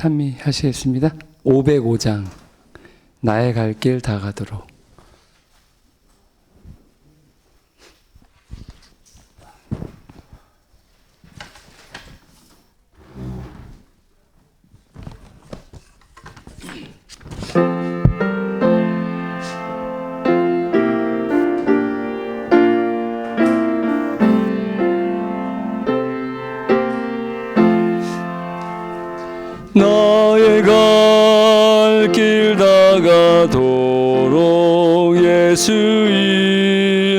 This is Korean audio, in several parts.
찬미하시겠습니다. 505장 나의 갈 길 다 가도록. 나의 갈 길 다 가도록 예수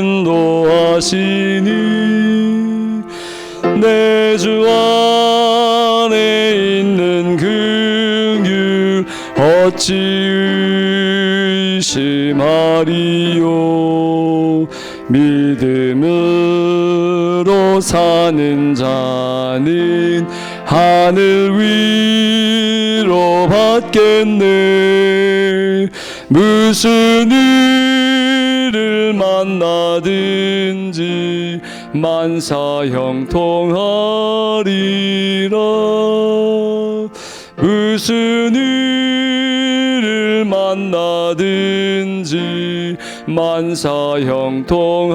인도하시니 내 주 안에 있는 긍휼 어찌 의심하리요. 믿음으로 사는 자는 하늘 위로 받겠네. 무슨 일을 만나든지 만사 형통하리라. 무슨 일을 만나든지 만사 형통하리라.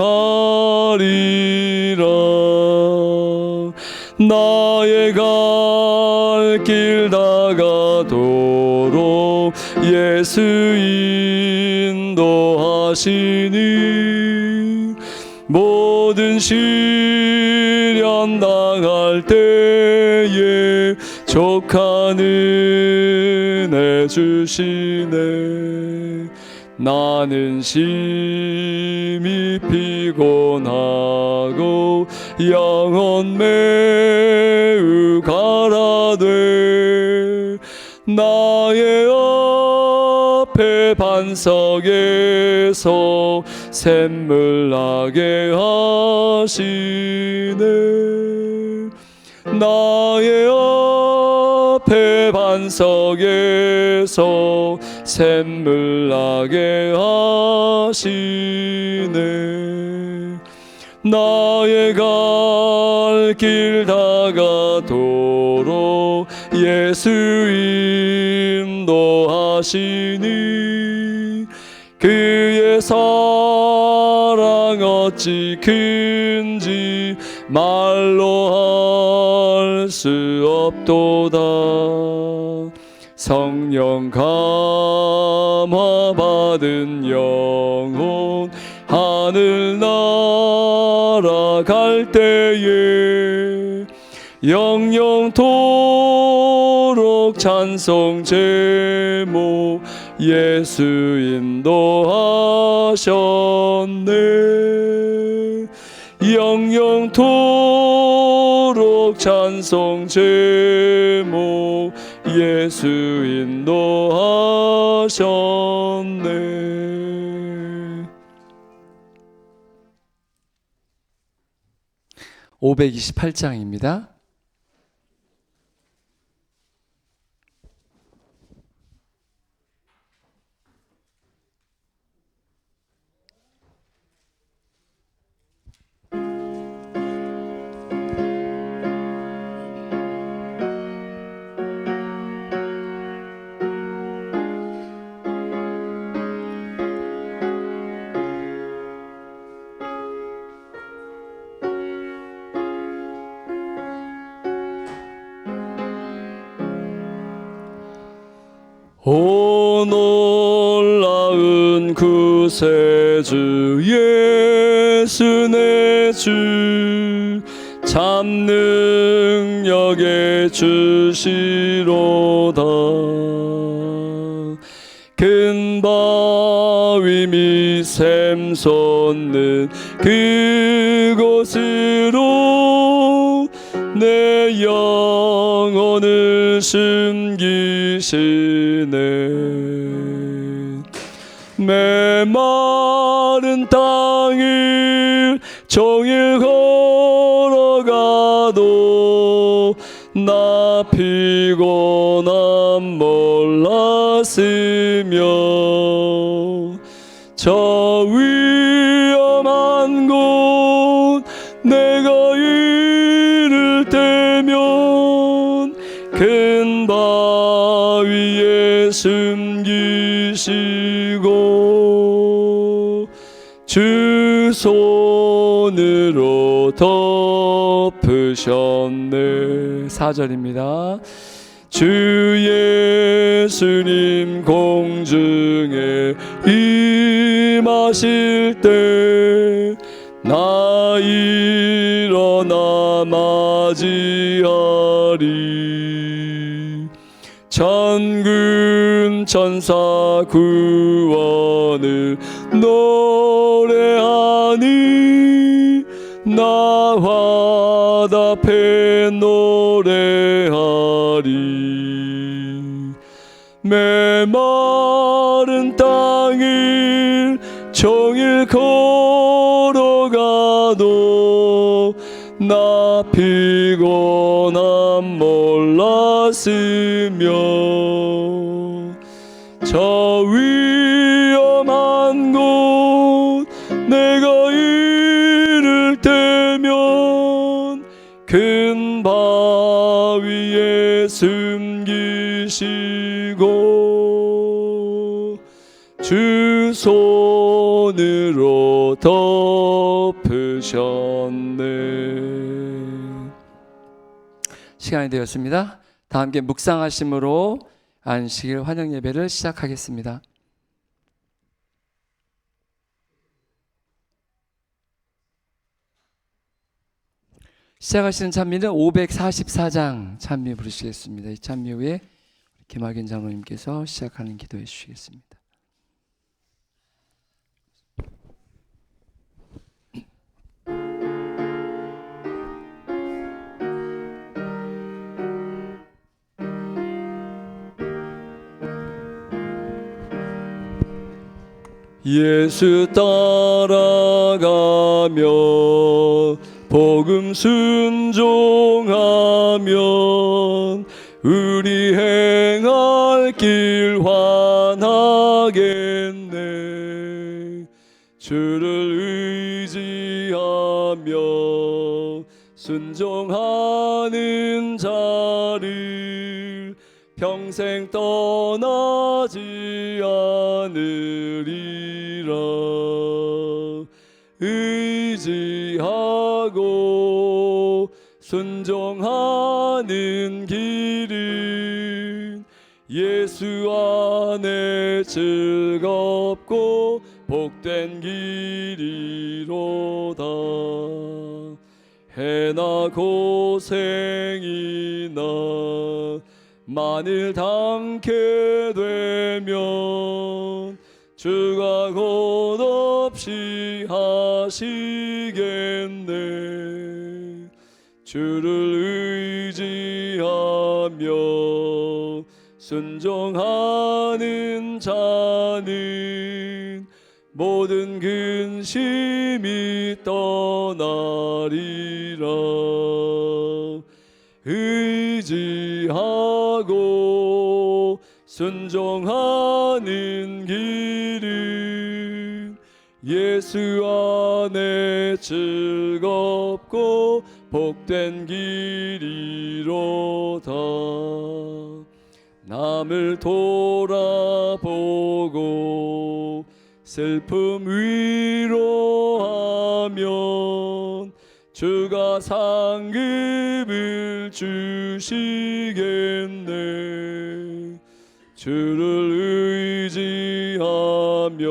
나의 갈 길 다 가도록 예수 인도하시니 모든 시련 당할 때에 족한 은혜 주시네. 나는 심히 피곤하고 영혼 매우 가라되 나의 앞에 반석에서 샘물 나게 하시네. 나의 앞에 반석에서 샘물 나게 하시네. 나의 갈 길 다 가도록 예수 인도하시니 그의 사랑 어찌 큰지 말로 할 수 없도다. 성령 감화 받은 영혼 하늘나라 갈 때에 영영토록 찬송 제목 예수 인도하셨네. 영영토록 찬송 제목 예수 인도하셨네. 528장입니다. 오 놀라운 구세주 예수 내 주 참 능력의 주시로다. 큰 바위 및 샘 솟는 그곳으로 내 영혼을 숨기시네. 메마른 땅을 종일 걸어가도 나 피곤함 몰랐으며 저 위험한 곳 내가 이를 때면 큰 바위 위에 숨기시고 주 손으로 덮으셨네. 4절입니다. 주 예수님 공중에 임하실 때 나 일어나 맞이하리. 천군 천사 구원을 노래하니 나 화답해 노래하리. 메마른 땅을 종일 걸어가도 나 피곤함 몰랐으며 저 위험한 곳 내가 이를 때면 큰 바위에 숨기시고 주 손으로 덮으셨네. 시간이 되었습니다. 다 함께 묵상하심으로 안식일 환영 예배를 시작하겠습니다. 시작하시는 찬미는 544장 찬미 부르시겠습니다. 이 찬미 후에 김학인 장로님께서 시작하는 기도해 주시겠습니다. 예수 따라가며 복음 순종하면 우리 행할 길 환하겠네. 주를 의지하며 순종하는 자를 평생 떠나지 않으리라. 의지하고 순종하는 길은 예수 안에 즐겁고 복된 길이로다. 해나 고생이나 만일 당케 되면 주가 곧 없이 하시겠네. 주를 의지하며 순종하는 자는 모든 근심이 떠나리라. 의지하고 순종하는 길은 예수 안에 즐겁고 복된 길이로다. 남을 돌아보고 슬픔 위로하면 주가 상급을 주시겠네. 주를 의지하며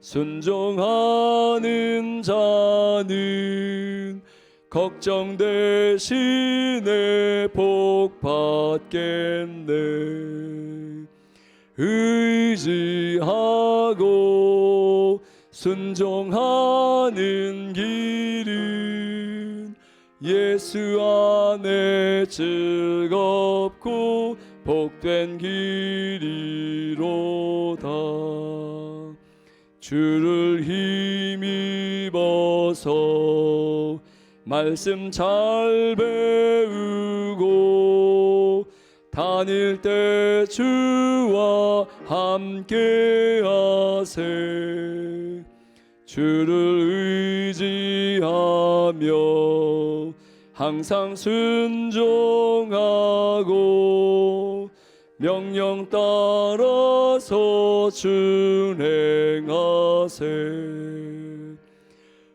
순종하는 자는 걱정 대신에 복 받겠네. 의지하고 순종하는 길은 예수 안에 즐겁고 복된 길이로다. 주를 힘입어서 말씀 잘 배우고 다닐 때 주와 함께 하세. 주를 의지하며 항상 순종하고 명령 따라서 준행하세.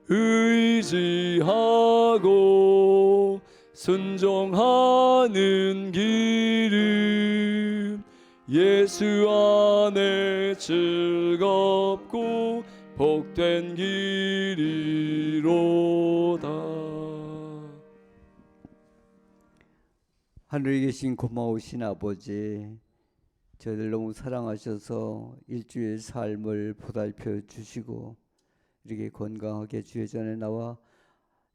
의지하고 순종하는 길은 예수 안에 즐겁고 복된 길이로다. 하늘에 계신 고마우신 아버지, 저희들 너무 사랑하셔서 일주일 삶을 보살펴 주시고 이렇게 건강하게 주의 전에 나와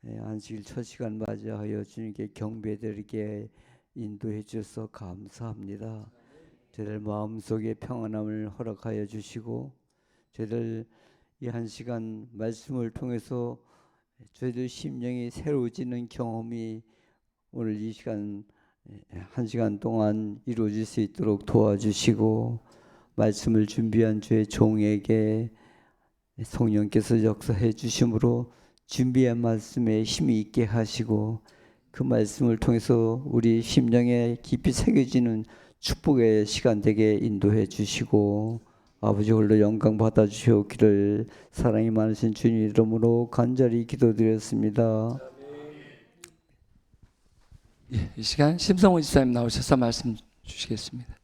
안식일 첫 시간 맞이하여 주님께 경배드리게 인도해 주셔서 감사합니다. 저희들 마음속에 평안함을 허락하여 주시고 저희들 이 한 시간 말씀을 통해서 저희들 심령이 새로워지는 경험이 오늘 이 시간 한 시간 동안 이루어질 수 있도록 도와주시고, 말씀을 준비한 주의 종에게 성령께서 역사해 주심으로 준비한 말씀에 힘이 있게 하시고, 그 말씀을 통해서 우리 심령에 깊이 새겨지는 축복의 시간 되게 인도해 주시고, 아버지 홀로 영광 받아 주시옵기를 사랑이 많으신 주님 이름으로 간절히 기도드렸습니다. 예, 이 시간 심성훈 집사님 나오셔서 말씀 주시겠습니다.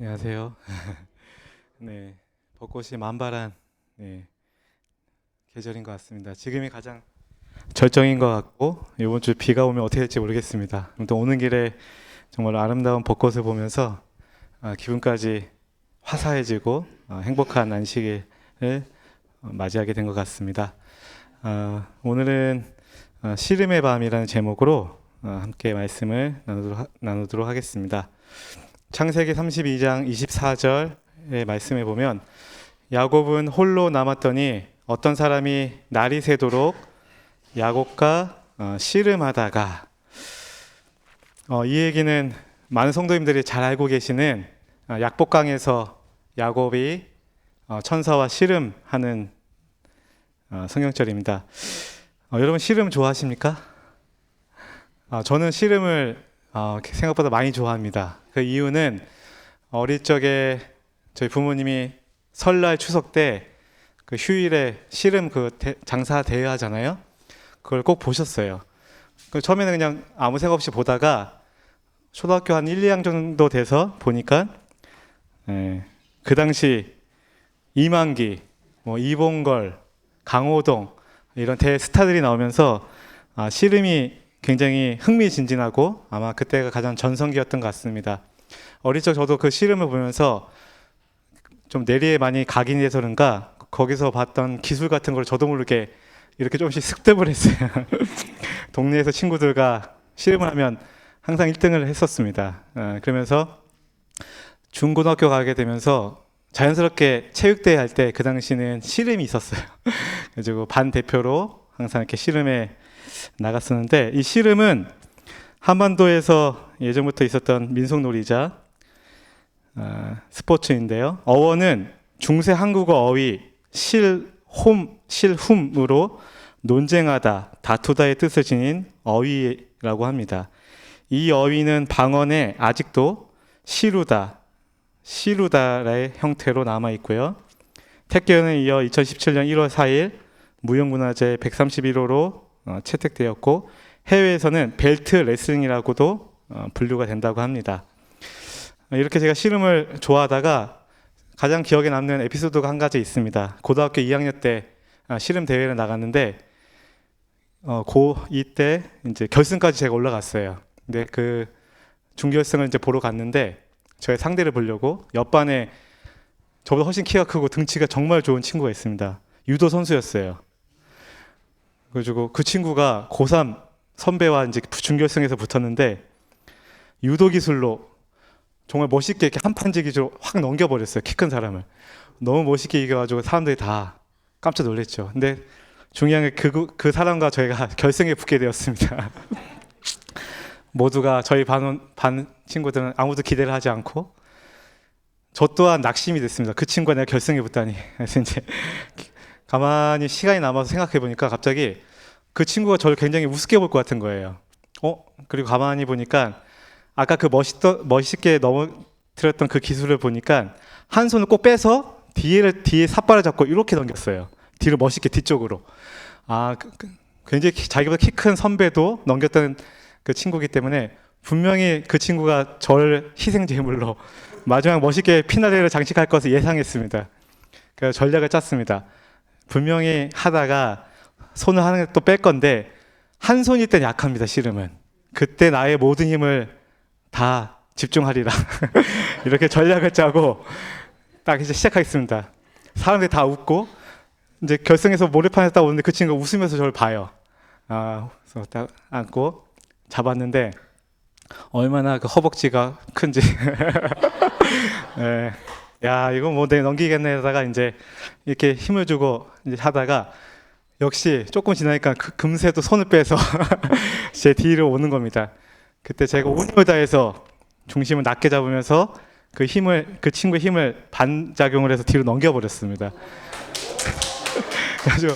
안녕하세요. 네, 벚꽃이 만발한 계절인 것 같습니다. 지금이 가장 절정인 것 같고 이번 주 비가 오면 어떻게 될지 모르겠습니다. 아무튼 오는 길에 정말 아름다운 벚꽃을 보면서 기분까지 화사해지고 행복한 안식일을 맞이하게 된 것 같습니다. 오늘은 씨름의 밤이라는 제목으로 함께 말씀을 나누도록 하겠습니다. 창세기 32장 24절의 말씀에 보면 야곱은 홀로 남았더니 어떤 사람이 날이 새도록 야곱과 씨름하다가, 이 얘기는 많은 성도님들이 잘 알고 계시는 약복강에서 야곱이 천사와 씨름하는 성경절입니다. 여러분 씨름 좋아하십니까? 저는 씨름을 생각보다 많이 좋아합니다. 그 이유는 어릴 적에 저희 부모님이 설날 추석 때 그 휴일에 씨름 장사 대회 하잖아요. 그걸 꼭 보셨어요. 처음에는 그냥 아무 생각 없이 보다가 초등학교 한 1, 2학년 정도 돼서 보니까 그 당시 이만기, 이봉걸, 강호동 이런 대스타들이 나오면서 씨름이 굉장히 흥미진진하고 아마 그때가 가장 전성기였던 것 같습니다. 어릴 적 저도 그 씨름을 보면서 좀 내리에 많이 각인이 돼서 그런가 거기서 봤던 기술 같은 걸 저도 모르게 이렇게 조금씩 습득을 했어요. 동네에서 친구들과 씨름을 하면 항상 1등을 했었습니다. 그러면서 중고등학교 가게 되면서 자연스럽게 체육대회 할 때 그 당시는 씨름이 있었어요. 그래서 반 대표로 항상 이렇게 씨름에 나갔었는데, 이 씨름은 한반도에서 예전부터 있었던 민속놀이자 스포츠인데요. 어원은 중세 한국어 어휘 실홈으로 논쟁하다, 다투다의 뜻을 지닌 어휘라고 합니다. 이 어휘는 방언에 아직도 시루다의 형태로 남아 있고요. 택견에 이어 2017년 1월 4일 무형문화재 131호로 채택되었고, 해외에서는 벨트 레슬링이라고도 분류가 된다고 합니다. 이렇게 제가 씨름을 좋아하다가 가장 기억에 남는 에피소드가 한 가지 있습니다. 고등학교 2학년 때 씨름 대회를 나갔는데 이때 이제 결승까지 제가 올라갔어요. 근데 그 준결승을 이제 보러 갔는데 저의 상대를 보려고 옆반에 저보다 훨씬 키가 크고 등치가 정말 좋은 친구가 있습니다. 유도 선수였어요. 그래가지고 그 친구가 고3 선배와 이제 준결승에서 붙었는데 유도 기술로 정말 멋있게 이렇게 한판지기로 확 넘겨버렸어요. 키 큰 사람을. 너무 멋있게 이겨가지고 사람들이 다 깜짝 놀랐죠. 근데 중요한 게 그 사람과 저희가 결승에 붙게 되었습니다. 모두가 저희 반 친구들은 아무도 기대를 하지 않고 저 또한 낙심이 됐습니다. 그 친구가 내가 결승에 붙다니. 그래서 이제 가만히 시간이 남아서 생각해 보니까 갑자기 그 친구가 저를 굉장히 우습게 볼 것 같은 거예요. 그리고 가만히 보니까 아까 그 멋있게 넘어뜨렸던 그 기술을 보니까 한 손을 꼭 빼서 뒤에 삿발을 잡고 이렇게 넘겼어요. 뒤로 멋있게 뒤쪽으로. 굉장히 자기보다 키 큰 선배도 넘겼던 그 친구이기 때문에 분명히 그 친구가 저를 희생 제물로 마지막 멋있게 피나레를 장식할 것을 예상했습니다. 그래서 전략을 짰습니다. 분명히 하다가 손을 하나 또 뺄 건데 한 손일 땐 약합니다. 씨름은. 그때 나의 모든 힘을 다 집중하리라. 이렇게 전략을 짜고 딱 이제 시작하겠습니다. 사람들이 다 웃고 이제 결승에서 모래판에 딱 오는데 그 친구가 웃으면서 저를 봐요. 그래서 딱 안고 잡았는데 얼마나 그 허벅지가 큰지. 네. 야, 이거 뭐 내가 넘기겠네 하다가 이제 이렇게 힘을 주고 이제 하다가 역시 조금 지나니까 금세도 손을 빼서 제 뒤로 오는 겁니다. 그때 제가 온 힘을 다해서 중심을 낮게 잡으면서 그 친구의 힘을 반작용을 해서 뒤로 넘겨버렸습니다. 그래서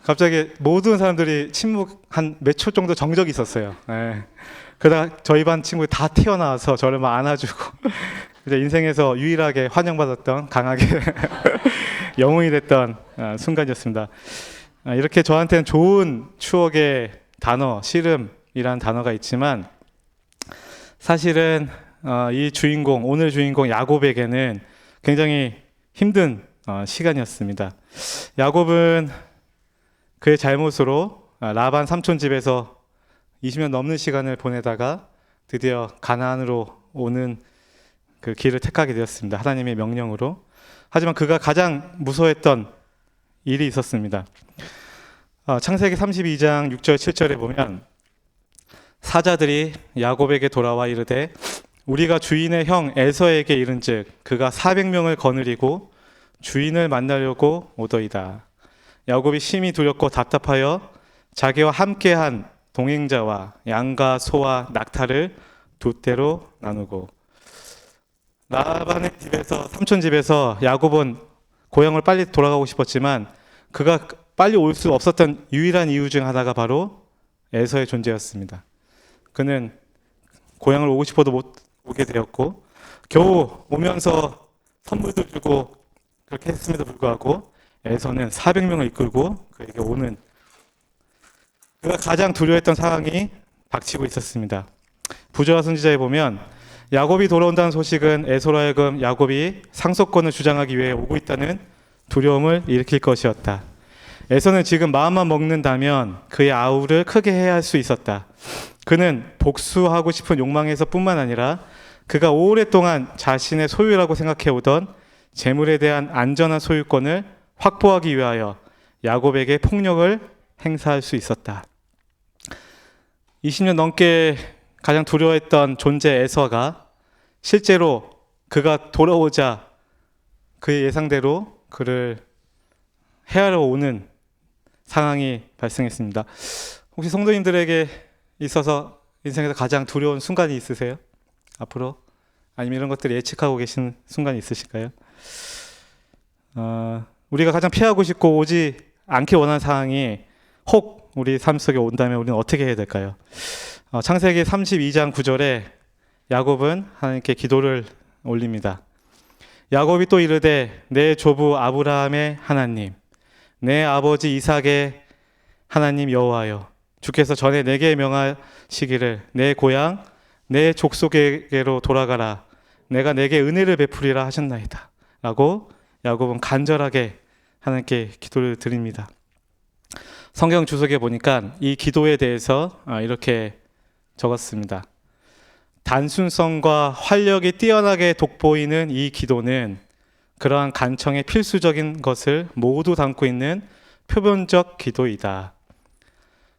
갑자기 모든 사람들이 침묵 한 몇 초 정도 정적이 있었어요. 네. 그러다가 저희 반 친구들 다 튀어나와서 저를 막 안아주고 이제 인생에서 유일하게 환영받았던 강하게 영웅이 됐던 순간이었습니다. 이렇게 저한테는 좋은 추억의 단어, 씨름이라는 단어가 있지만 사실은 오늘 주인공 야곱에게는 굉장히 힘든 시간이었습니다. 야곱은 그의 잘못으로 라반 삼촌 집에서 20년 넘는 시간을 보내다가 드디어 가나안으로 오는 그 길을 택하게 되었습니다. 하나님의 명령으로. 하지만 그가 가장 무서워했던 일이 있었습니다. 창세기 32장 6절 7절에 보면 사자들이 야곱에게 돌아와 이르되 우리가 주인의 형 에서에게 이른즉 그가 400명을 거느리고 주인을 만나려고 오더이다. 야곱이 심히 두렵고 답답하여 자기와 함께한 동행자와 양과 소와 낙타를 두 떼로 나누고. 라반의 집에서 삼촌 집에서 야곱은 고향을 빨리 돌아가고 싶었지만 그가 빨리 올 수 없었던 유일한 이유 중 하나가 바로 에서의 존재였습니다. 그는 고향을 오고 싶어도 못 오게 되었고 겨우 오면서 선물도 주고 그렇게 했음에도 불구하고 에서는 400명을 이끌고 그에게 오는 그가 가장 두려워했던 상황이 닥치고 있었습니다. 부조와 선지자에 보면 야곱이 돌아온다는 소식은 에서로 하여금 야곱이 상속권을 주장하기 위해 오고 있다는 두려움을 일으킬 것이었다. 에서는 지금 마음만 먹는다면 그의 아우를 크게 해야 할 수 있었다. 그는 복수하고 싶은 욕망에서 뿐만 아니라 그가 오랫동안 자신의 소유라고 생각해오던 재물에 대한 안전한 소유권을 확보하기 위하여 야곱에게 폭력을 행사할 수 있었다. 20년 넘게 가장 두려워했던 존재 에서가 실제로 그가 돌아오자 그의 예상대로 그를 해하러 오는 상황이 발생했습니다. 혹시 성도님들에게 있어서 인생에서 가장 두려운 순간이 있으세요? 앞으로? 아니면 이런 것들을 예측하고 계신 순간이 있으실까요? 우리가 가장 피하고 싶고 오지 않게 원하는 상황이 혹 우리 삶 속에 온다면 우리는 어떻게 해야 될까요? 창세기 32장 9절에 야곱은 하나님께 기도를 올립니다. 야곱이 또 이르되 내 조부 아브라함의 하나님, 내 아버지 이삭의 하나님 여호와여, 주께서 전에 내게 명하시기를 내 고향 내 족속에게로 돌아가라, 내가 내게 은혜를 베푸리라 하셨나이다 라고 야곱은 간절하게 하나님께 기도를 드립니다. 성경 주석에 보니까 이 기도에 대해서 이렇게 적었습니다. 단순성과 활력이 뛰어나게 돋보이는 이 기도는 그러한 간청의 필수적인 것을 모두 담고 있는 표본적 기도이다.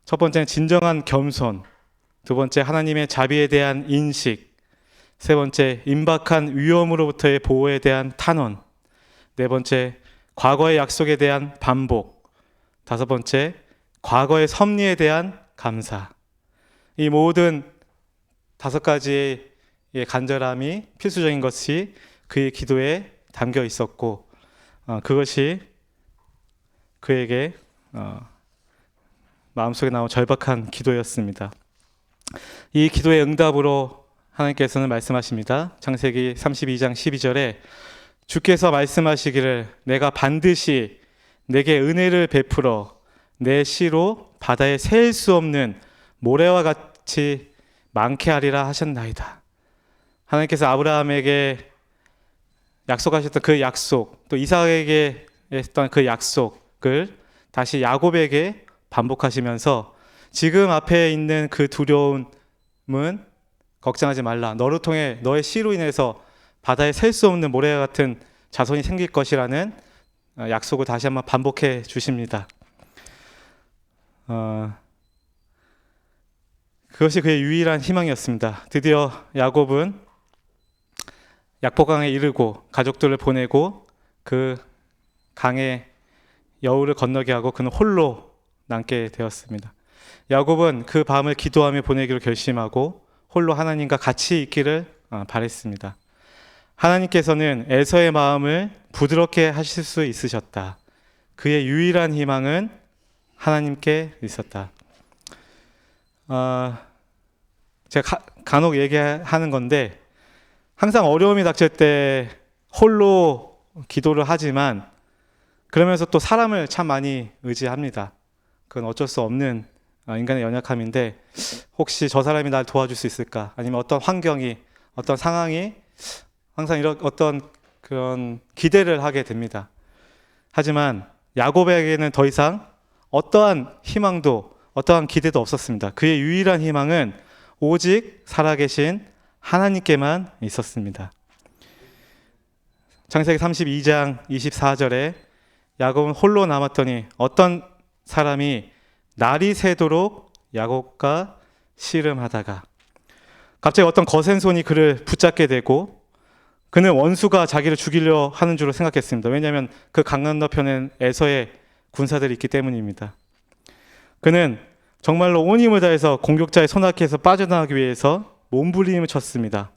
첫 번째는 진정한 겸손, 두 번째 하나님의 자비에 대한 인식, 세 번째 임박한 위험으로부터의 보호에 대한 탄원, 네 번째 과거의 약속에 대한 반복, 다섯 번째 과거의 섭리에 대한 감사. 이 모든 다섯 가지의 간절함이 필수적인 것이 그의 기도에 담겨 있었고, 그것이 그에게 마음속에 나온 절박한 기도였습니다. 이 기도의 응답으로 하나님께서는 말씀하십니다. 창세기 32장 12절에 주께서 말씀하시기를 내가 반드시 내게 은혜를 베풀어 내 씨로 바다에 셀 수 없는 모래와 같이 많게 하리라 하셨나이다. 하나님께서 아브라함에게 약속하셨던 그 약속, 또 이삭에게 했던 그 약속을 다시 야곱에게 반복하시면서 지금 앞에 있는 그 두려움은 걱정하지 말라. 너를 통해 너의 씨로 인해서 바다에 셀 수 없는 모래와 같은 자손이 생길 것이라는 약속을 다시 한번 반복해 주십니다. 그것이 그의 유일한 희망이었습니다. 드디어 야곱은 약복강에 이르고 가족들을 보내고 그 강의 여우를 건너게 하고 그는 홀로 남게 되었습니다. 야곱은 그 밤을 기도하며 보내기로 결심하고 홀로 하나님과 같이 있기를 바랬습니다. 하나님께서는 에서의 마음을 부드럽게 하실 수 있으셨다. 그의 유일한 희망은 하나님께 있었다. 제가 간혹 얘기하는 건데 항상 어려움이 닥칠 때 홀로 기도를 하지만 그러면서 또 사람을 참 많이 의지합니다. 그건 어쩔 수 없는 인간의 연약함인데 혹시 저 사람이 날 도와줄 수 있을까? 아니면 어떤 환경이, 어떤 상황이 항상 이런 어떤 그런 기대를 하게 됩니다. 하지만 야곱에게는 더 이상 어떠한 희망도 어떠한 기대도 없었습니다. 그의 유일한 희망은 오직 살아계신 하나님께만 있었습니다. 창세기 32장 24절에 야곱은 홀로 남았더니 어떤 사람이 날이 새도록 야곱과 씨름하다가 갑자기 어떤 거센 손이 그를 붙잡게 되고 그는 원수가 자기를 죽이려 하는 줄로 생각했습니다. 왜냐하면 그 강 건너편엔 에서의 군사들이 있기 때문입니다. 그는 정말로 온 힘을 다해서 공격자의 손아귀에서 빠져나가기 위해서 몸부림을 쳤습니다.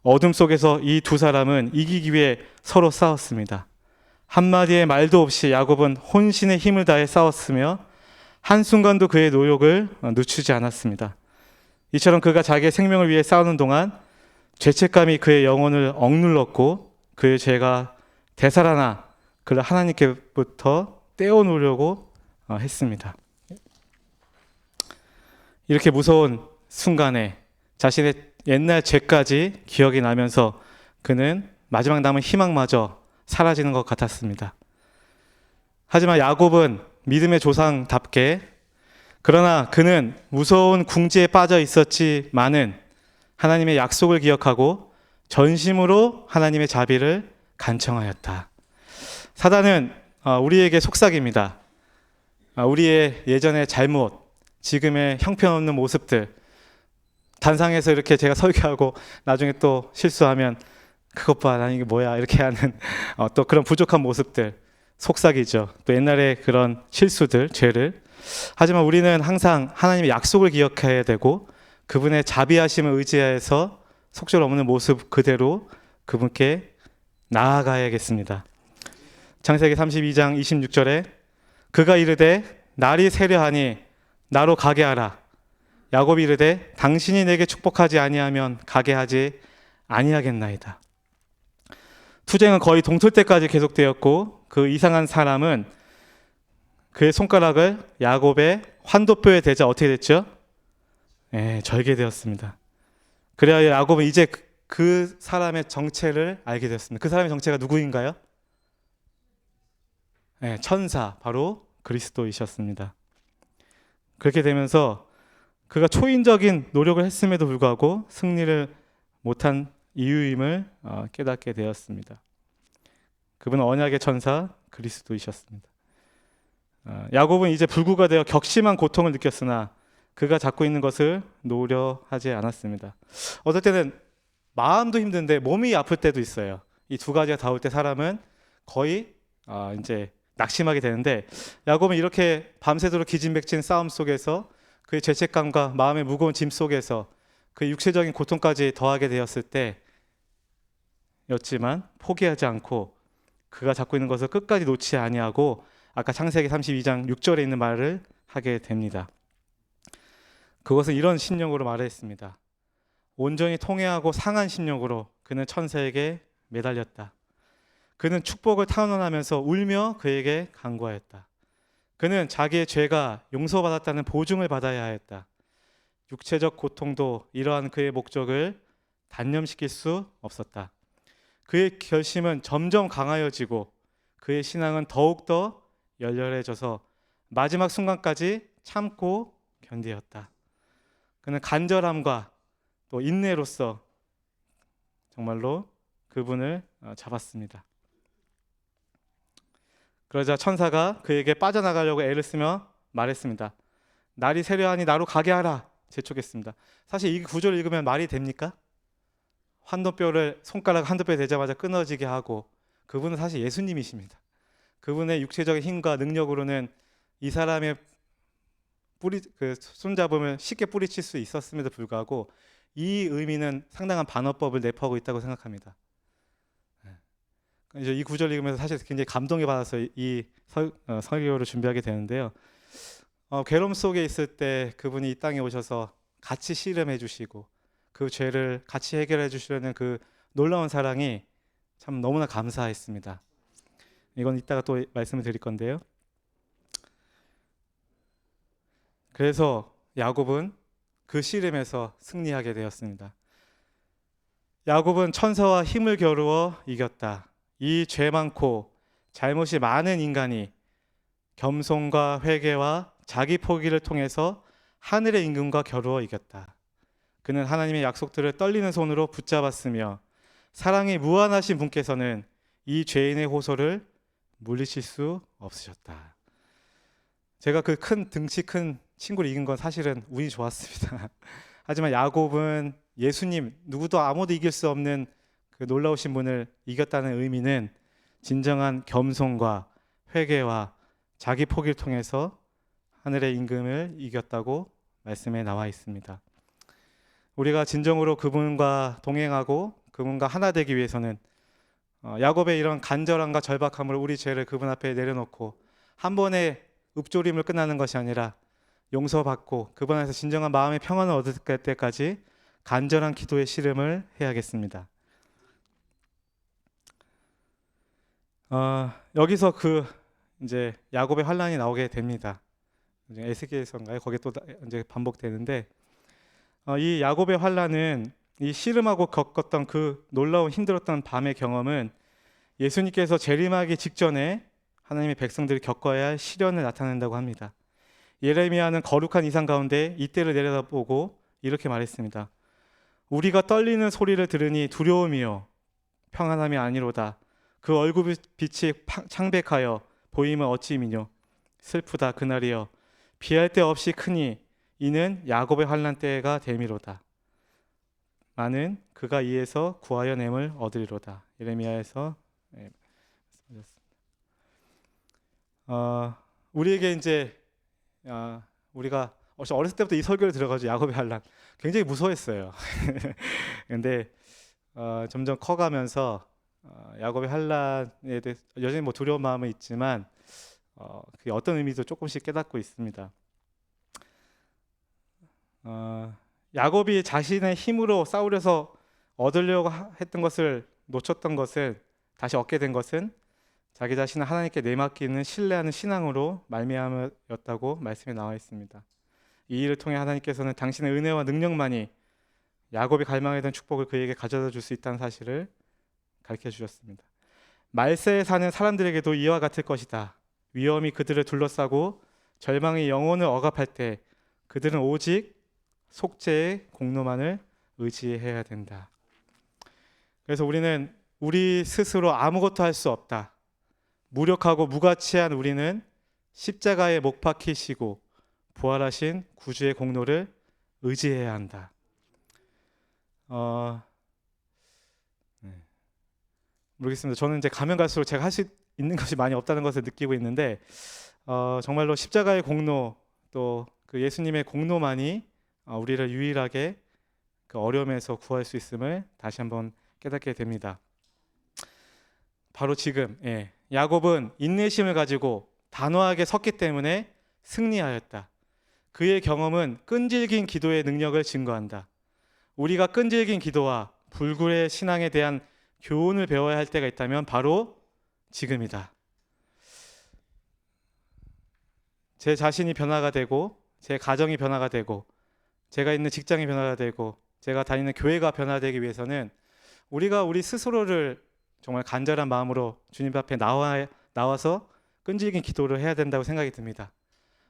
어둠 속에서 이 두 사람은 이기기 위해 서로 싸웠습니다. 한마디의 말도 없이 야곱은 혼신의 힘을 다해 싸웠으며 한순간도 그의 노력을 늦추지 않았습니다. 이처럼 그가 자기의 생명을 위해 싸우는 동안 죄책감이 그의 영혼을 억눌렀고 그의 죄가 되살아나 그를 하나님께부터 떼어놓으려고 했습니다. 이렇게 무서운 순간에 자신의 옛날 죄까지 기억이 나면서 그는 마지막 남은 희망마저 사라지는 것 같았습니다. 하지만 야곱은 믿음의 조상답게 그러나 그는 무서운 궁지에 빠져 있었지만은 하나님의 약속을 기억하고 전심으로 하나님의 자비를 간청하였다. 사단은 우리에게 속삭입니다. 우리의 예전의 잘못, 지금의 형편없는 모습들, 단상에서 이렇게 제가 설교하고 나중에 또 실수하면 그것 봐, 난 이게 뭐야 이렇게 하는 또 그런 부족한 모습들 속삭이죠. 또 옛날의 그런 실수들, 죄를. 하지만 우리는 항상 하나님의 약속을 기억해야 되고 그분의 자비하심을 의지해서 속절없는 모습 그대로 그분께 나아가야겠습니다. 창세기 32장 26절에 그가 이르되 날이 새려하니 나로 가게 하라. 야곱이 이르되 당신이 내게 축복하지 아니하면 가게 하지 아니하겠나이다. 투쟁은 거의 동틀 때까지 계속되었고 그 이상한 사람은 그의 손가락을 야곱의 환도뼈에 대자 어떻게 됐죠? 절개되었습니다. 그래야 야곱은 이제 그 사람의 정체를 알게 되었습니다. 그 사람의 정체가 누구인가요? 천사, 바로 그리스도이셨습니다. 그렇게 되면서 그가 초인적인 노력을 했음에도 불구하고 승리를 못한 이유임을 깨닫게 되었습니다. 그분은 언약의 천사 그리스도이셨습니다. 야곱은 이제 불구가 되어 격심한 고통을 느꼈으나 그가 잡고 있는 것을 놓으려 하지 않았습니다. 어떨 때는 마음도 힘든데 몸이 아플 때도 있어요. 이 두 가지가 닿을 때 사람은 거의 이제 낙심하게 되는데, 야곱은 이렇게 밤새도록 기진맥진 싸움 속에서 그의 죄책감과 마음의 무거운 짐 속에서 그 육체적인 고통까지 더하게 되었을 때였지만 포기하지 않고 그가 잡고 있는 것을 끝까지 놓지 아니하고 아까 창세기 32장 6절에 있는 말을 하게 됩니다. 그것은 이런 심령으로 말했습니다. 온전히 통회하고 상한 심령으로 그는 천사에게 매달렸다. 그는 축복을 탄원하면서 울며 그에게 간구하였다. 그는 자기의 죄가 용서받았다는 보증을 받아야 했다. 육체적 고통도 이러한 그의 목적을 단념시킬 수 없었다. 그의 결심은 점점 강하여지고 그의 신앙은 더욱더 열렬해져서 마지막 순간까지 참고 견디었다. 그는 간절함과 또 인내로서 정말로 그분을 잡았습니다. 그러자 천사가 그에게 빠져나가려고 애를 쓰며 말했습니다. 날이 새려하니 나로 가게 하라. 재촉했습니다. 사실 이 구절을 읽으면 말이 됩니까? 환도뼈를 손가락 환도뼈에 대자마자 끊어지게 하고, 그분은 사실 예수님이십니다. 그분의 육체적인 힘과 능력으로는 이 사람의 손잡음을 쉽게 뿌리칠 수 있었음에도 불구하고 이 의미는 상당한 반어법을 내포하고 있다고 생각합니다. 이제 이 구절 읽으면서 사실 굉장히 감동을 받아서 이 설교를 준비하게 되는데요. 괴로움 속에 있을 때 그분이 이 땅에 오셔서 같이 씨름해 주시고 그 죄를 같이 해결해 주시려는 그 놀라운 사랑이 참 너무나 감사했습니다. 이건 이따가 또 말씀을 드릴 건데요. 그래서 야곱은 그 씨름에서 승리하게 되었습니다. 야곱은 천사와 힘을 겨루어 이겼다. 이 죄 많고 잘못이 많은 인간이 겸손과 회개와 자기 포기를 통해서 하늘의 임금과 겨루어 이겼다. 그는 하나님의 약속들을 떨리는 손으로 붙잡았으며 사랑이 무한하신 분께서는 이 죄인의 호소를 물리칠 수 없으셨다. 제가 그 등치 큰 친구를 이긴 건 사실은 운이 좋았습니다. 하지만 야곱은 예수님, 누구도 아무도 이길 수 없는 그 놀라우신 분을 이겼다는 의미는 진정한 겸손과 회개와 자기 포기를 통해서 하늘의 임금을 이겼다고 말씀에 나와 있습니다. 우리가 진정으로 그분과 동행하고 그분과 하나 되기 위해서는 야곱의 이런 간절함과 절박함을, 우리 죄를 그분 앞에 내려놓고 한 번에 읊조림을 끝나는 것이 아니라 용서받고 그분 안에서 진정한 마음의 평안을 얻을 때까지 간절한 기도의 씨름을 해야겠습니다. 여기서 이제 야곱의 환란이 나오게 됩니다. 에스겔서인가요? 거기에 또 이제 반복되는데, 이 야곱의 환란은 이 씨름하고 겪었던 그 놀라운 힘들었던 밤의 경험은 예수님께서 재림하기 직전에 하나님의 백성들이 겪어야 할 시련을 나타낸다고 합니다. 예레미야는 거룩한 이상 가운데 이때를 내려다보고 이렇게 말했습니다. 우리가 떨리는 소리를 들으니 두려움이요 평안함이 아니로다. 그 얼굴 빛이 창백하여 보임은 어찌미뇨. 슬프다 그날이여 비할 데 없이 크니 이는 야곱의 환난 때가 됨이로다. 많은 그가 이에서 구하여 냄을 얻으리로다. 예레미야에서 우리에게 이제 우리가 어렸을 때부터 이 설교를 들어가지고 야곱의 환난 굉장히 무서워했어요. 근데 점점 커가면서 야곱의 환난에 대해 여전히 두려운 마음은 있지만 그게 어떤 의미도 조금씩 깨닫고 있습니다. 야곱이 자신의 힘으로 싸우려서 얻으려고 했던 것을 놓쳤던 것은, 다시 얻게 된 것은 자기 자신을 하나님께 내맡기는 신뢰하는 신앙으로 말미암았다고 말씀에 나와 있습니다. 이 일을 통해 하나님께서는 당신의 은혜와 능력만이 야곱이 갈망하던 축복을 그에게 가져다 줄 수 있다는 사실을 가르쳐 주셨습니다. 말세에 사는 사람들에게도 이와 같을 것이다. 위험이 그들을 둘러싸고 절망이 영혼을 억압할 때 그들은 오직 속죄의 공로만을 의지해야 된다. 그래서 우리는 우리 스스로 아무것도 할 수 없다. 무력하고 무가치한 우리는 십자가에 못 박히시고 부활하신 구주의 공로를 의지해야 한다. 모르겠습니다. 저는 이제 가면 갈수록 제가 할 수 있는 것이 많이 없다는 것을 느끼고 있는데, 정말로 십자가의 공로, 또 그 예수님의 공로만이 우리를 유일하게 그 어려움에서 구할 수 있음을 다시 한번 깨닫게 됩니다. 바로 지금 야곱은 인내심을 가지고 단호하게 섰기 때문에 승리하였다. 그의 경험은 끈질긴 기도의 능력을 증거한다. 우리가 끈질긴 기도와 불굴의 신앙에 대한 교훈을 배워야 할 때가 있다면 바로 지금이다. 제 자신이 변화가 되고, 제 가정이 변화가 되고, 제가 있는 직장이 변화가 되고, 제가 다니는 교회가 변화되기 위해서는 우리가 우리 스스로를 정말 간절한 마음으로 주님 앞에 나와서 끈질긴 기도를 해야 된다고 생각이 듭니다.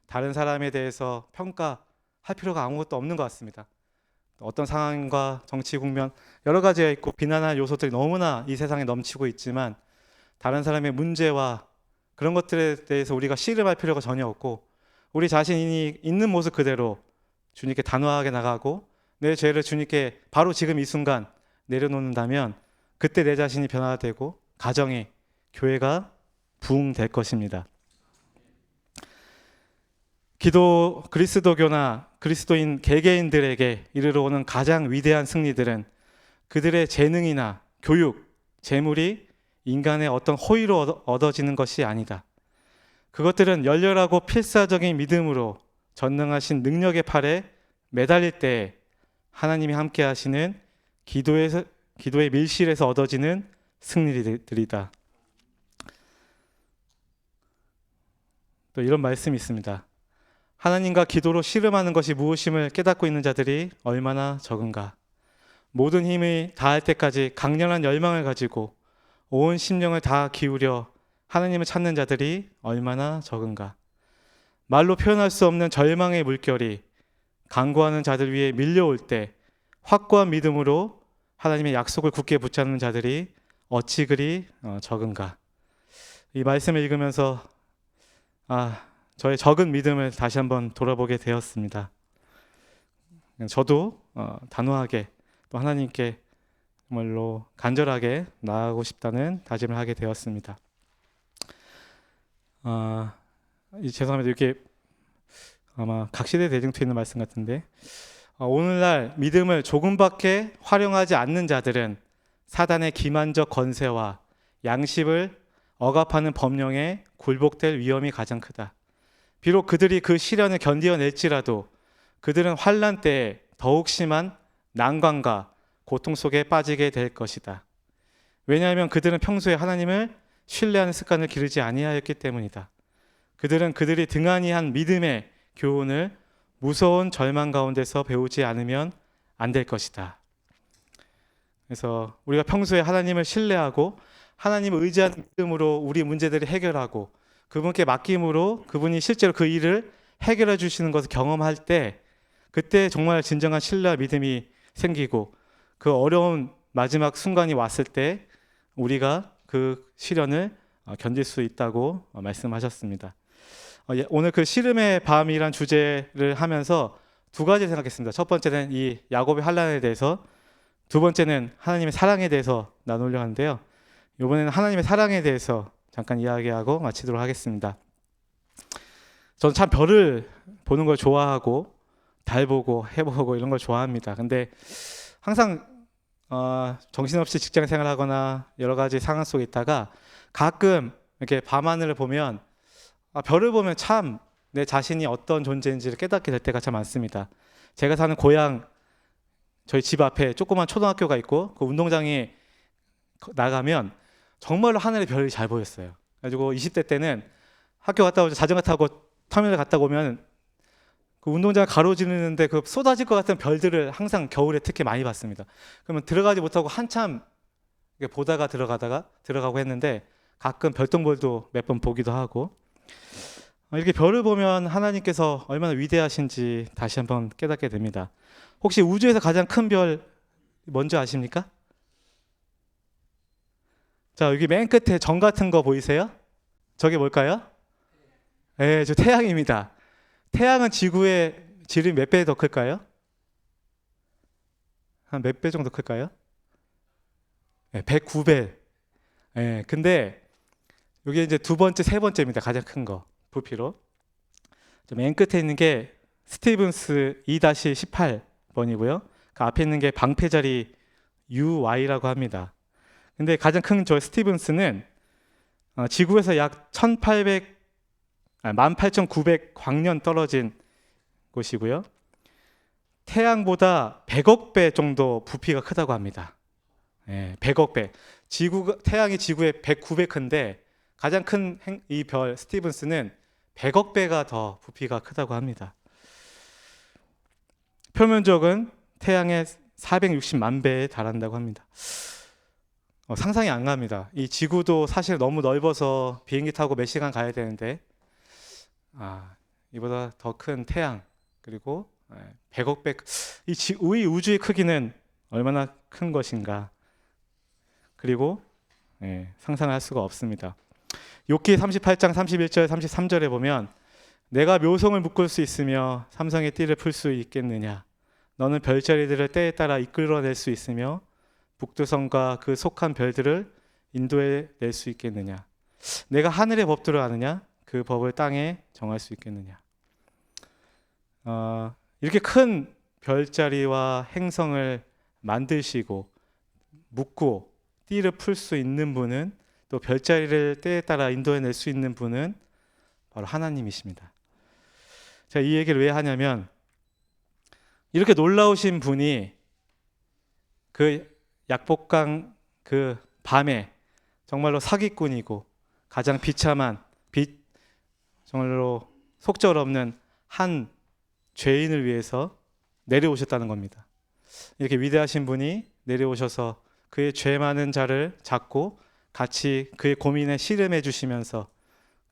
다른 사람에 대해서 평가할 필요가 아무것도 없는 것 같습니다. 어떤 상황과 정치 국면 여러 가지가 있고 비난할 요소들이 너무나 이 세상에 넘치고 있지만, 다른 사람의 문제와 그런 것들에 대해서 우리가 씨름할 필요가 전혀 없고, 우리 자신이 있는 모습 그대로 주님께 단호하게 나가고 내 죄를 주님께 바로 지금 이 순간 내려놓는다면 그때 내 자신이 변화되고 가정이, 교회가 부흥될 것입니다. 그리스도교나 그리스도인 개개인들에게 이르러 오는 가장 위대한 승리들은 그들의 재능이나 교육, 재물이 인간의 어떤 호의로 얻어지는 것이 아니다. 그것들은 열렬하고 필사적인 믿음으로 전능하신 능력의 팔에 매달릴 때 하나님이 함께 하시는 기도의 밀실에서 얻어지는 승리들이다. 또 이런 말씀이 있습니다. 하나님과 기도로 씨름하는 것이 무엇임을 깨닫고 있는 자들이 얼마나 적은가. 모든 힘이 다할 때까지 강렬한 열망을 가지고 온 심령을 다 기울여 하나님을 찾는 자들이 얼마나 적은가. 말로 표현할 수 없는 절망의 물결이 간구하는 자들 위에 밀려올 때 확고한 믿음으로 하나님의 약속을 굳게 붙잡는 자들이 어찌 그리 적은가. 이 말씀을 읽으면서 저의 적은 믿음을 다시 한번 돌아보게 되었습니다. 저도 단호하게 또 하나님께 정말로 간절하게 나아가고 싶다는 다짐을 하게 되었습니다. 죄송합니다. 이렇게 아마 각시대 대증투 있는 말씀 같은데, 오늘날 믿음을 조금밖에 활용하지 않는 자들은 사단의 기만적 권세와 양심을 억압하는 법령에 굴복될 위험이 가장 크다. 비록 그들이 그 시련을 견디어낼지라도 그들은 환난 때에 더욱 심한 난관과 고통 속에 빠지게 될 것이다. 왜냐하면 그들은 평소에 하나님을 신뢰하는 습관을 기르지 아니하였기 때문이다. 그들은 그들이 등한히 한 믿음의 교훈을 무서운 절망 가운데서 배우지 않으면 안 될 것이다. 그래서 우리가 평소에 하나님을 신뢰하고 하나님을 의지하는 믿음으로 우리 문제들을 해결하고 그분께 맡김으로 그분이 실제로 그 일을 해결해 주시는 것을 경험할 때, 그때 정말 진정한 신뢰와 믿음이 생기고 그 어려운 마지막 순간이 왔을 때 우리가 그 시련을 견딜 수 있다고 말씀하셨습니다. 오늘 그 씨름의 밤이란 주제를 하면서 두 가지 생각했습니다. 첫 번째는 이 야곱의 환난에 대해서, 두 번째는 하나님의 사랑에 대해서 나누려고 하는데요. 이번에는 하나님의 사랑에 대해서 잠깐 이야기하고 마치도록 하겠습니다. 저는 참 별을 보는 걸 좋아하고 달 보고 해 보고 이런 걸 좋아합니다. 근데 항상 정신없이 직장 생활하거나 여러 가지 상황 속에 있다가 가끔 이렇게 밤하늘을 보면 별을 보면 참 내 자신이 어떤 존재인지를 깨닫게 될 때가 참 많습니다. 제가 사는 고향 저희 집 앞에 조그만 초등학교가 있고 그 운동장에 나가면 정말로 하늘의 별이 잘 보였어요. 그래가지고 20대 때는 학교 갔다 오자 자전거 타고 터미널 갔다 오면 그 운동장 가로지르는데 그 쏟아질 것 같은 별들을 항상 겨울에 특히 많이 봤습니다. 그러면 들어가지 못하고 한참 보다가 들어가고 했는데 가끔 별똥별도 몇 번 보기도 하고 이렇게 별을 보면 하나님께서 얼마나 위대하신지 다시 한번 깨닫게 됩니다. 혹시 우주에서 가장 큰 별 뭔지 아십니까? 자, 여기 맨 끝에 점 같은 거 보이세요? 저게 뭘까요? 네, 저 태양입니다. 태양은 지구의 질이 몇 배 더 클까요? 한 몇 배 정도 클까요? 네, 109배. 네, 근데 여기 이제 두 번째, 세 번째입니다. 가장 큰 거. 부피로. 맨 끝에 있는 게 스티븐스 2-18번이고요. 그 앞에 있는 게 방패자리 UY라고 합니다. 근데 가장 큰 저 스티븐스는 지구에서 약 18,900광년 떨어진 곳이고요. 태양보다 100억 배 정도 부피가 크다고 합니다. 네, 100억 배. 태양이 지구의 109배 큰데 가장 큰 이 별 스티븐스는 100억 배가 더 부피가 크다고 합니다. 표면적은 태양의 460만 배에 달한다고 합니다. 상상이 안 갑니다. 이 지구도 사실 너무 넓어서 비행기 타고 몇 시간 가야 되는데 이보다 더 큰 태양 그리고 100억 배 이 우주의 크기는 얼마나 큰 것인가 그리고 상상할 수가 없습니다. 욥기 38장 31절 33절에 보면 내가 묘성을 묶을 수 있으며 삼성의 띠를 풀 수 있겠느냐 너는 별자리들을 때에 따라 이끌어낼 수 있으며 북두성과 그 속한 별들을 인도해 낼 수 있겠느냐 내가 하늘의 법들을 아느냐 그 법을 땅에 정할 수 있겠느냐 이렇게 큰 별자리와 행성을 만드시고 묶고 띠를 풀 수 있는 분은 또 별자리를 때에 따라 인도해 낼 수 있는 분은 바로 하나님이십니다. 제가 이 얘기를 왜 하냐면 이렇게 놀라우신 분이 그 약복강 그 밤에 정말로 사기꾼이고 가장 비참한 정말로 속절없는 한 죄인을 위해서 내려오셨다는 겁니다. 이렇게 위대하신 분이 내려오셔서 그의 죄 많은 자를 잡고 같이 그의 고민에 씨름해 주시면서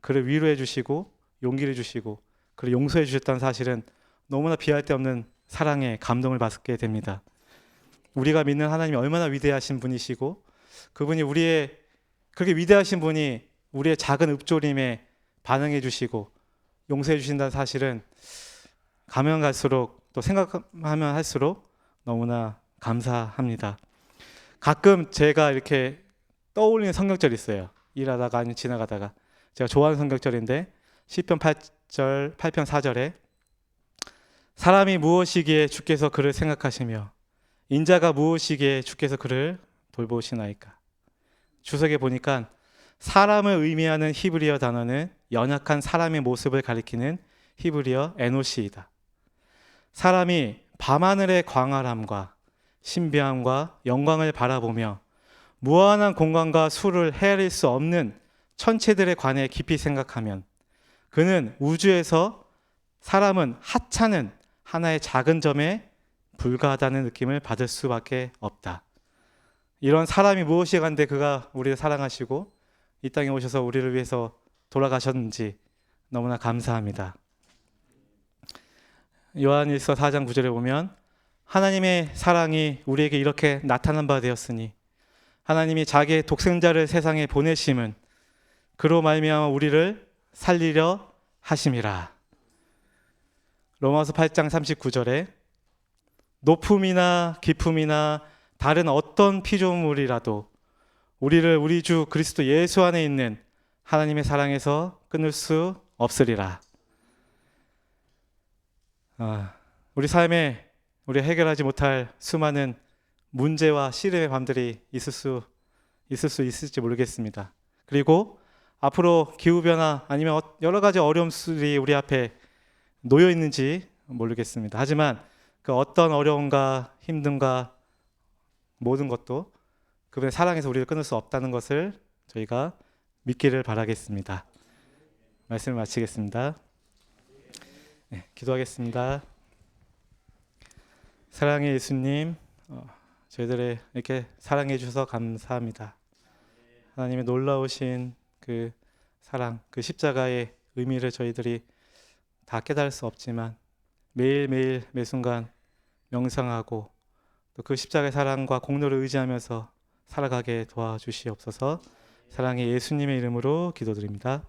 그를 위로해 주시고 용기를 주시고 그를 용서해 주셨다는 사실은 너무나 비할 데 없는 사랑에 감동을 받게 됩니다. 우리가 믿는 하나님이 얼마나 위대하신 분이시고 그분이 그렇게 위대하신 분이 우리의 작은 읍조림에 반응해 주시고 용서해 주신다는 사실은 가면 갈수록 또 생각하면 할수록 너무나 감사합니다. 가끔 제가 이렇게 떠올리는 성경절이 있어요. 일하다가 아니면 지나가다가 제가 좋아하는 성경절인데 시편 8편 4절에 사람이 무엇이기에 주께서 그를 생각하시며 인자가 무엇이기에 주께서 그를 돌보시나이까. 주석에 보니까 사람을 의미하는 히브리어 단어는 연약한 사람의 모습을 가리키는 히브리어 에노시이다. 사람이 밤하늘의 광활함과 신비함과 영광을 바라보며 무한한 공간과 수를 헤아릴 수 없는 천체들에 관해 깊이 생각하면 그는 우주에서 사람은 하찮은 하나의 작은 점에 불과하다는 느낌을 받을 수밖에 없다. 이런 사람이 무엇이간데 그가 우리를 사랑하시고 이 땅에 오셔서 우리를 위해서 돌아가셨는지 너무나 감사합니다. 요한일서 4장 9절에 보면 하나님의 사랑이 우리에게 이렇게 나타난 바 되었으니 하나님이 자기의 독생자를 세상에 보내심은 그로 말미암아 우리를 살리려 하심이라. 로마서 8장 39절에 높음이나 깊음이나 다른 어떤 피조물이라도 우리를 우리 주 그리스도 예수 안에 있는 하나님의 사랑에서 끊을 수 없으리라. 우리 삶에 우리 해결하지 못할 수많은 문제와 씨름의 밤들이 있을 수 있을지 모르겠습니다. 그리고 앞으로 기후 변화 아니면 여러 가지 어려움들이 우리 앞에 놓여 있는지 모르겠습니다. 하지만 그 어떤 어려움과 힘듦과 모든 것도 그분의 사랑에서 우리를 끊을 수 없다는 것을 저희가 믿기를 바라겠습니다. 말씀을 마치겠습니다. 네, 기도하겠습니다. 사랑의 예수님, 저희들의 이렇게 사랑해 주셔서 감사합니다. 하나님의 놀라우신 그 사랑, 그 십자가의 의미를 저희들이 다 깨달을 수 없지만 매일매일 매순간 명상하고 또 그 십자가의 사랑과 공로를 의지하면서 살아가게 도와주시옵소서. 사랑의 예수님의 이름으로 기도드립니다.